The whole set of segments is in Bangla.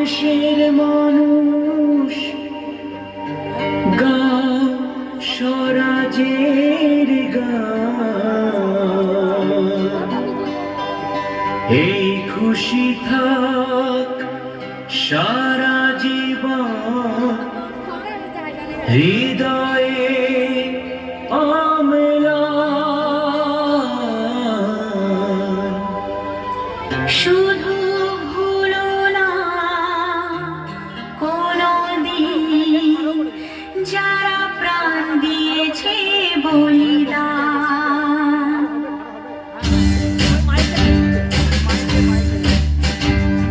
দেশের মানুষ গাও স্বরাজের গান, এই খুশি থাক সারা জীবন হৃদয়ে অম্লান। শুধু ভুলো না কোনদিন যারা প্রাণ দিয়েছে বলিদান।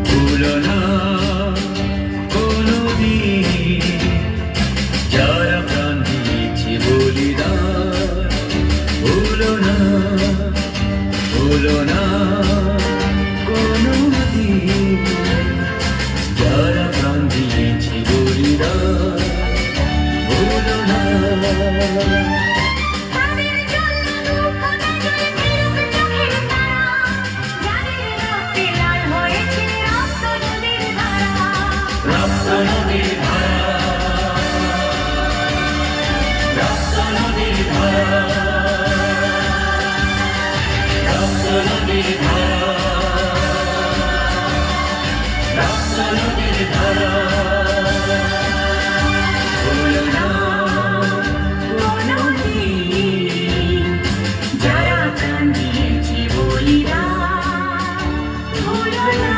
ভুলো না কোনদিন যারা প্রাণ দিয়েছে বলিদান। ভুলো না, ভুলো না কোনদিন যারা প্রাণ দিয়েছে বলিদান। ভুলো না। তাদের জন্য দুঃখটা জয় ফেরুক চোখের তারা, যাদের রক্তে লাল হয়েছে রক্ত নদীর ধারা। রক্ত নদীর ধারা, রক্ত নদীর ধারা, রক্ত নদীর ধারা, রক্ত নদীর ধারা। ভুলো না কোনদিন যারা প্রাণ দিয়েছে বলিদান। ভুলো না।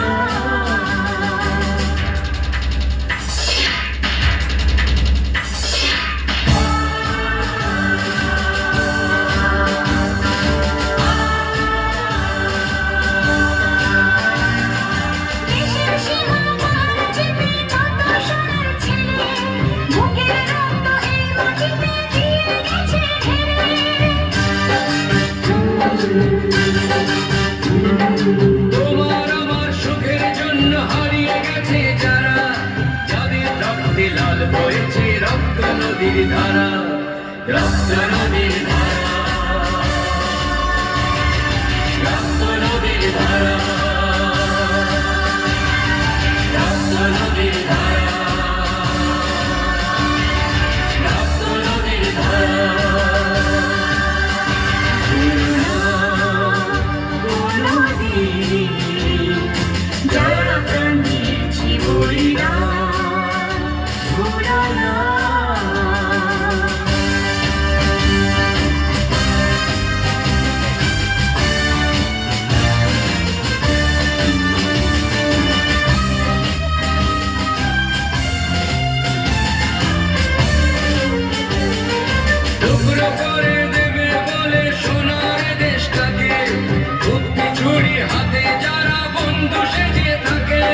দেশের সীমানার চেপে কত সোনার ছেলে, বুকের রক্ত এই মাটিতে দিয়ে গেছে ঢেলে। তোমার আমার সুখের জন্য হারিয়ে গেছে যারা, যাদের রক্তে লাল হয়েছে রক্ত নদীর ধারা। রক্ত নদীর ধারা, রক্ত নদীর ধারা, রক্ত নদীর ধারা, রক্ত নদীর ধারা। কোনদিন যারা প্রাণ দিয়েছে বলিদান। ভুলো না। টুকরো করে দেবে বলে সোনার দেশটাকে, বুদ্ধি ছুরি হাতে যারা বন্ধু সেজে থাকে।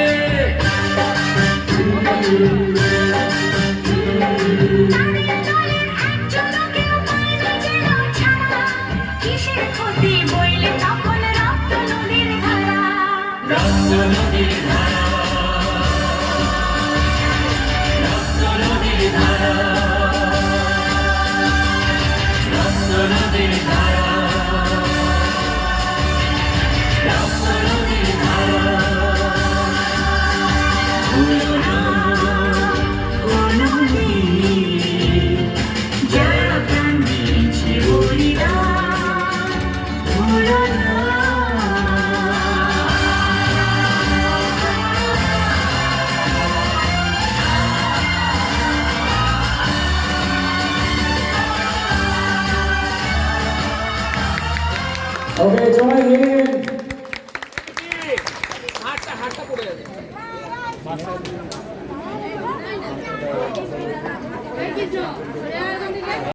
তাদের দলের একজনকেও পায়নি যেন ছাড়া, কিসের ক্ষতি বইলে তখন রক্ত নদীর ধারা। রক্ত নদীর ধারা, রক্ত নদীর ধারা, রক্ত নদীর ধারা, রক্ত নদীর ধারা। ভুলো না কোনদিন যারা প্রাণ দিয়েছে বলিদান। ভুলো না। ওকে জয় হিন্দ। হাতটা পড়ে যাবে। Thank you, Joe.